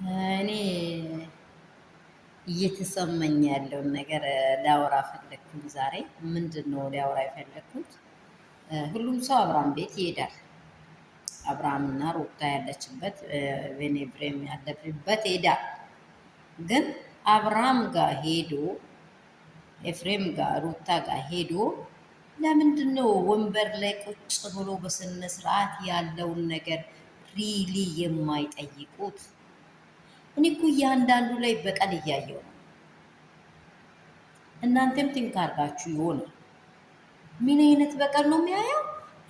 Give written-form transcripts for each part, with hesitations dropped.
እኔ እየተሰማኝ ያለውን ነገር ላወራ ፈለግኩኝ ዛሬ። ምንድን ነው ሊያወራ የፈለግኩት? ሁሉም ሰው አብርሃም ቤት ይሄዳል። አብርሃምና ሩታ ያለችበት ቬኔብሬም ያለበት ሄዳል። ግን አብርሃም ጋር ሄዶ ኤፍሬም ጋር ሩታ ጋር ሄዶ ለምንድን ነው ወንበር ላይ ቁጭ ብሎ በስነ ስርዓት ያለውን ነገር ሪሊ የማይጠይቁት? እኔ እኮ እያንዳንዱ ላይ በቀል እያየው ነው። እናንተም ቲንክ አድርጋችሁ ይሆናል። ምን አይነት በቀል ነው የሚያየው?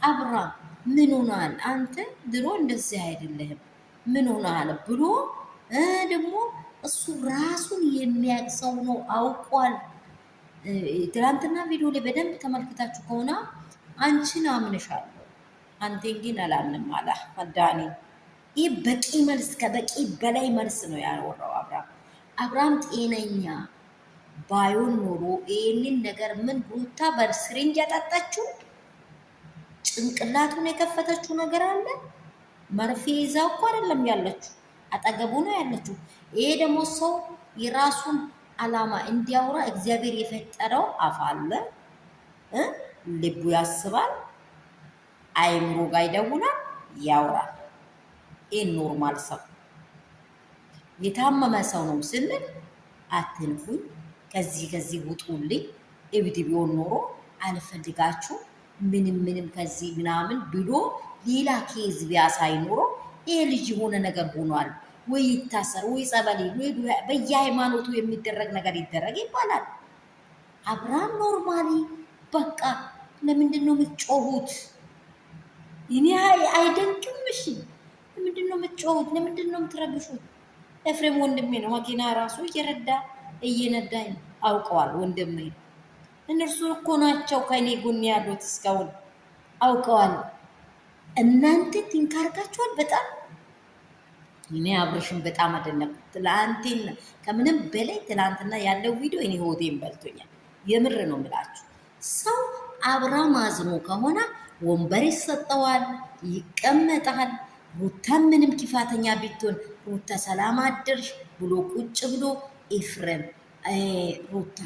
አብርሃም ምን ሆናል? አንተ ድሮ እንደዚህ አይደለህም፣ ምን ሆናል ብሎ ደግሞ እሱ ራሱን የሚያውቅ ሰው ነው፣ አውቋል። ትናንትና ቪዲዮ ላይ በደንብ ተመልክታችሁ ከሆነ አንቺን አምንሻለሁ፣ አንቴን ግን አላምንም አለ ዳኒ። ይህ በቂ መልስ፣ ከበቂ በላይ መልስ ነው ያወራው አብርሃም። አብርሃም ጤነኛ ባይሆን ኖሮ ይህንን ነገር ምን ሩታ በስሪንጅ ያጣጣችው ጭንቅላቱን የከፈተችው ነገር አለ። መርፌ ይዛ እኮ አይደለም ያለችው፣ አጠገቡ ነው ያለችው። ይሄ ደግሞ ሰው የራሱን አላማ እንዲያወራ እግዚአብሔር የፈጠረው አፍ አለ፣ ልቡ ያስባል፣ አይምሮ ጋር ይደውላል፣ ያወራል። ይህ ኖርማል ሰው የታመመ ሰው ነው ስንል አትንኩኝ፣ ከዚህ ውጡልኝ፣ እብድ ቢሆን ኖሮ አልፈልጋችሁ ምንም ከዚህ ምናምን ብሎ ሌላ ኬዝ ቢያሳይ ኖሮ ይሄ ልጅ የሆነ ነገር ሆኗል ወይ ይታሰር ወይ ጸበል ወይ በየሃይማኖቱ የሚደረግ ነገር ይደረግ ይባላል። አብርሃም ኖርማሊ በቃ ለምንድን ነው የምትጮሁት? እኔ አይደንቅም። እሺ ለምንድን ነው የምትጮሁት? ለምንድን ነው የምትረብሹት? ኤፍሬም ወንድሜ ነው፣ መኪና ራሱ እየነዳኝ አውቀዋል። ወንድሜ እነርሱ እኮ ናቸው ከእኔ ጎን ያሉት እስካሁን አውቀዋል። እናንተ ትንካርጋችኋል በጣም። እኔ አብርሽን በጣም አደነቅኩት። ትላንትና ከምንም በላይ ትላንትና ያለው ቪዲዮ እኔ ሆዴን በልቶኛል። የምር ነው የምላችሁ። ሰው አብርሃም አዝኖ ከሆነ ወንበር ይሰጠዋል፣ ይቀመጣል። ሩታ ምንም ክፋተኛ ቢትሆን ሩታ ሰላም አደርሽ ብሎ ቁጭ ብሎ ኤፍሬም ሩታ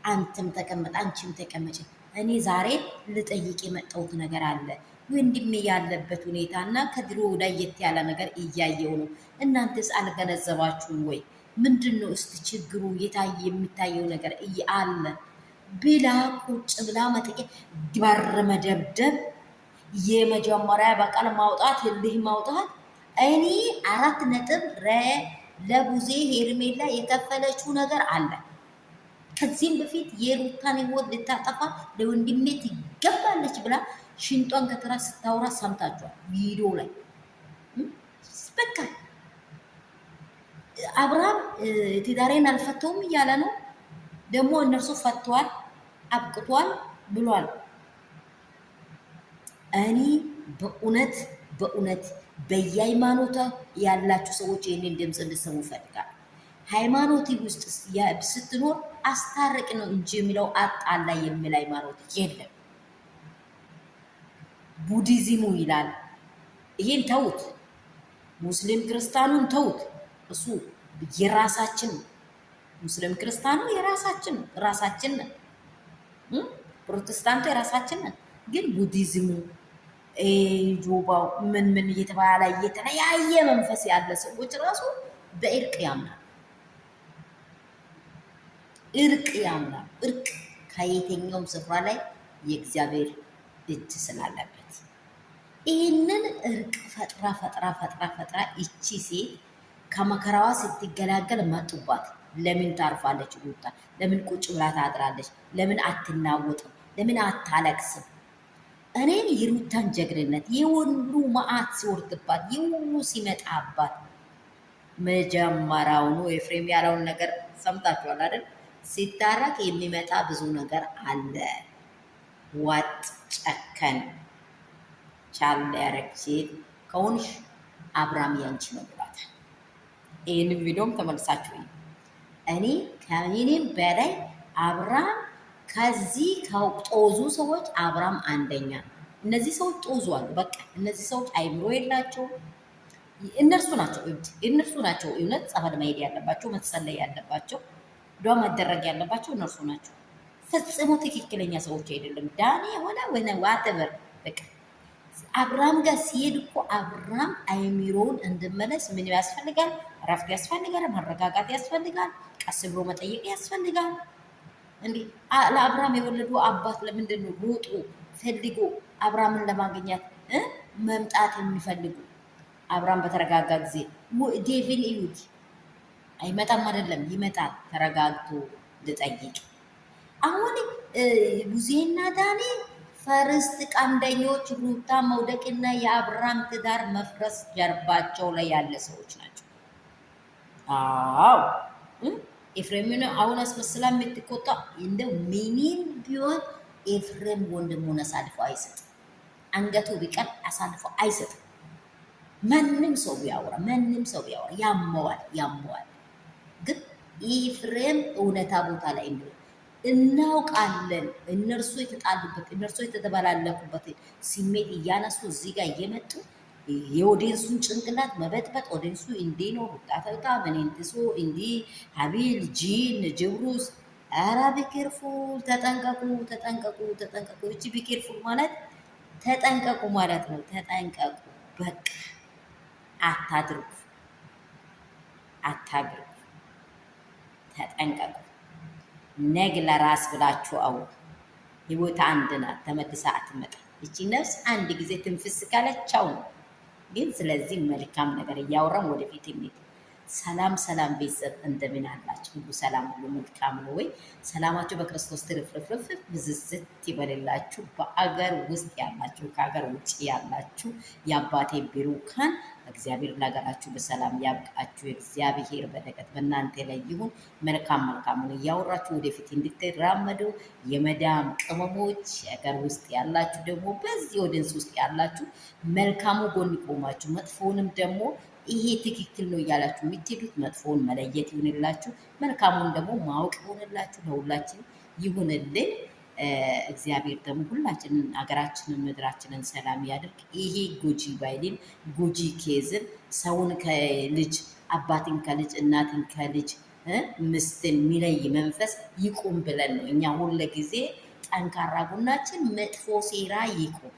አንተም ተቀመጥ፣ አንቺም ተቀመጭ። እኔ ዛሬ ልጠይቅ የመጣሁት ነገር አለ። ወንድሜ ያለበት ሁኔታ እና ከድሮ ለየት ያለ ነገር እያየው ነው። እናንተስ አልገነዘባችሁም ወይ? ምንድን ነው እስቲ ችግሩ? የሚታየው ነገር አለ ብላ ቁጭ ብላ መጠየቅ፣ በር መደብደብ፣ የመጀመሪያ በቃል ማውጣት፣ እልህ ማውጣት። እኔ 4 ነጥብ ለቡዜ ሄርሜላ የከፈለችው ነገር አለ። ከዚህም በፊት የሩታን ህይወት ልታጠፋ ለወንድሜ ትገባለች ብላ ሽንጧን ከተራ ስታወራ ሰምታችኋል ቪዲዮ ላይ። በቃ አብርሃም ትዳሬን አልፈተውም እያለ ነው። ደግሞ እነርሱ ፈተዋል፣ አብቅቷል ብሏል። እኔ በእውነት በየሃይማኖት ያላችሁ ሰዎች ይህንን ድምፅ እንድሰሙ ይፈልጋል። ሃይማኖት ውስጥ ስትኖር አስታርቅ ነው እንጂ የሚለው አጣላ የሚል ሃይማኖት የለም። ቡዲዝሙ ይላል። ይሄን ተውት። ሙስሊም ክርስቲያኑን ተውት። እሱ የራሳችን ሙስሊም ክርስቲያኑ የራሳችን ራሳችን ነን። ፕሮቴስታንቱ የራሳችን ነን። ግን ቡዲዝሙ ጆባው ምን እየተባለ የተለያየ መንፈስ ያለ ሰዎች ራሱ በእርቅ ያምናል። እርቅ ያምናል። እርቅ ከየትኛውም ስፍራ ላይ የእግዚአብሔር እጅ ስላለበት ይህንን እርቅ ፈጥራ ይቺ ሴት ከመከራዋ ስትገላገል መጡባት። ለምን ታርፋለች ሩታ? ለምን ቁጭ ብላ ታድራለች? ለምን አትናወጥም? ለምን አታለቅስም? እኔን የሩታን ጀግንነት የሁሉ መዓት ሲወርድባት የሁሉ ሲመጣባት መጀመሪያውኑ ኤፍሬም ያለውን ነገር ሰምታችኋል አይደል? ሲታረቅ የሚመጣ ብዙ ነገር አለ። ዋጥ ጨከን ቻል ያረግ ሴት ከሆንሽ አብርሃም ያንቺ ነው ብሏታል። ይህንን ቪዲዮም ተመልሳችሁ እኔ ከምንም በላይ አብርሃም ከዚህ ከጦዙ ሰዎች አብርሃም አንደኛ ነው። እነዚህ ሰዎች ጦዙ አሉ። በቃ እነዚህ ሰዎች አይምሮ የላቸውም። እነርሱ ናቸው እብድ፣ እነርሱ ናቸው እውነት ጸበል መሄድ ያለባቸው፣ መጸለይ ያለባቸው፣ ዱዓ መደረግ ያለባቸው እነርሱ ናቸው። ፈጽሞ ትክክለኛ ሰዎች አይደለም። ዳኒ የሆነ ወይ ዋተበር በቃ አብርሃም ጋር ሲሄድ እኮ አብርሃም አይሚሮውን እንድመለስ ምን ያስፈልጋል? እረፍት ያስፈልጋል፣ መረጋጋት ያስፈልጋል፣ ቀስ ብሎ መጠየቅ ያስፈልጋል። እንዴ ለአብርሃም የወለዱ አባት ለምንድን ነው ሮጦ ፈልጎ አብርሃምን ለማግኘት መምጣት የሚፈልጉ? አብርሃም በተረጋጋ ጊዜ ዴቪን እዩት። አይመጣም አይደለም ይመጣል። ተረጋግቶ ልጠይቅ። አሁን ቡዜና ዳኒ ፈርስት ቀንደኞች ሩታ መውደቅና የአብርሃም ትዳር መፍረስ ጀርባቸው ላይ ያለ ሰዎች ናቸው። አዎ ኤፍሬምን አሁን አስመስላ የምትቆጣ እንደው ምንም ቢሆን ኤፍሬም ወንድሙን አሳልፎ አይሰጥም። አንገቱ ቢቀር አሳልፎ አይሰጥም። ማንም ሰው ቢያወራ ያመዋል። ግን ኤፍሬም እውነታ ቦታ ላይ እንደው እናውቃለን። እነርሱ የተጣሉበት እነርሱ የተደበላለቁበት ስሜት እያነሱ እዚህ ጋር እየመጡ የኦዲንሱን ጭንቅላት መበጥበጥ ኦዲንሱ እንዴ ነው ሩጣተታ ምንንትሶ እንዲ ሀቢል ጂን ጅብሩስ አራ ቢኬርፉል ተጠንቀቁ። እቺ ቢኬርፉል ማለት ተጠንቀቁ ማለት ነው። ተጠንቀቁ በቃ አታድርጉ፣ ተጠንቀቁ። ነግ ለራስ ብላችሁ አው ህይወት አንድ ናት፣ ተመልሳ አትመጣም። እቺ ነፍስ አንድ ጊዜ ትንፍስ ካለቻው ነው። ግን ስለዚህ መልካም ነገር እያወራን ወደፊት እንሂድ። ሰላም ቤተሰብ እንደምን አላችሁ? ሁሉ ሰላም፣ ሁሉ መልካም ነው ወይ? ሰላማችሁ በክርስቶስ ትርፍርፍርፍ ብዝዝት ይበልላችሁ። በአገር ውስጥ ያላችሁ፣ ከአገር ውጭ ያላችሁ የአባቴ ብሩካን እግዚአብሔር ለሀገራችሁ በሰላም ያብቃችሁ። የእግዚአብሔር በረከት በእናንተ ላይ ይሁን። መልካሙን እያወራችሁ ወደፊት እንድትራመዱ የመዳም ቅመሞች፣ ሀገር ውስጥ ያላችሁ ደግሞ በዚህ ወደንስ ውስጥ ያላችሁ መልካሙ ጎን ቆማችሁ መጥፎውንም ደግሞ ይሄ ትክክል ነው እያላችሁ የምትሄዱት መጥፎውን መለየት ይሁንላችሁ፣ መልካሙን ደግሞ ማወቅ ይሁንላችሁ። ለሁላችን ይሁንልን። እግዚአብሔር ደግሞ ሁላችንን ሀገራችንን ምድራችንን ሰላም ያድርግ። ይሄ ጎጂ ባይልን ጎጂ ኬዝን ሰውን ከልጅ አባትን ከልጅ እናትን ከልጅ ምስትን የሚለይ መንፈስ ይቁም ብለን ነው እኛ ሁለ ጊዜ ጠንካራ ጎናችን መጥፎ ሴራ ይቁም።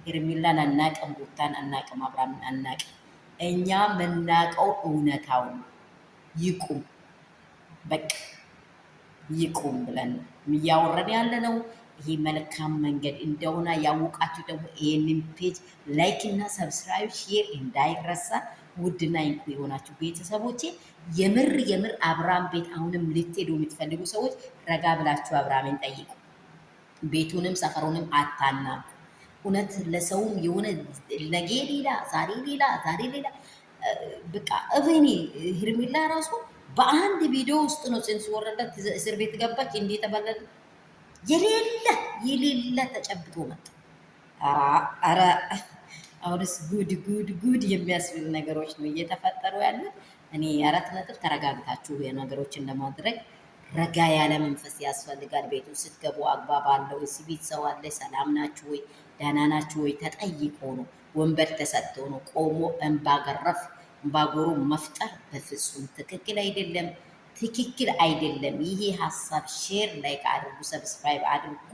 ሄርሜላን አናቅም፣ ሩታን አናቅም፣ አብርሃምን አናቅም። እኛ የምናውቀው እውነታውን ይቁም በቃ ይቁም ብለን እያወረን ያለ ነው። ይሄ መልካም መንገድ እንደሆነ ያወቃችሁ ደግሞ ይህንን ፔጅ ላይክ እና ሰብስክራይብ ሼር እንዳይረሳ። ውድና እንቁ የሆናችሁ ቤተሰቦቼ የምር አብርሃም ቤት አሁንም ልትሄዱ የምትፈልጉ ሰዎች ረጋ ብላችሁ አብርሃምን ጠይቁ። ቤቱንም ሰፈሩንም አታናቁ። እውነት ለሰውም የሆነ ነገ ሌላ ዛሬ ሌላ በቃ እኔ ሄርሜላ ራሱ በአንድ ቪዲዮ ውስጥ ነው ጽንስ ወረዳት እስር ቤት ገባች። እንዴ ተባለለ የሌለ ተጨብጦ መጣ። አረ አሁንስ ጉድ የሚያስብል ነገሮች ነው እየተፈጠሩ ያሉት። እኔ 4 ተረጋግታችሁ የነገሮችን ለማድረግ ረጋ ያለ መንፈስ ያስፈልጋል። ቤቱ ስትገቡ አግባብ አለው። እዚህ ቤት ሰው አለ፣ ሰላም ናችሁ ወይ ደህና ናችሁ ወይ ተጠይቆ ነው። ወንበር ተሰጥቶ ነው። ቆሞ እንባጎሩ መፍጠር በፍጹም ትክክል አይደለም። ይሄ ሀሳብ ሼር ላይክ አድርጉ፣ ሰብስክራይብ አድርጉ።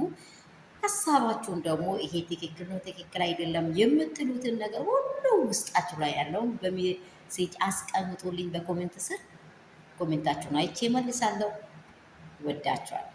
ሀሳባችሁን ደግሞ ይሄ ትክክል ነው ትክክል አይደለም የምትሉትን ነገር ሁሉ ውስጣችሁ ላይ ያለውን በሜሴጅ አስቀምጡልኝ። በኮሜንት ስር ኮሜንታችሁን አይቼ መልሳለሁ። ወዳችኋል።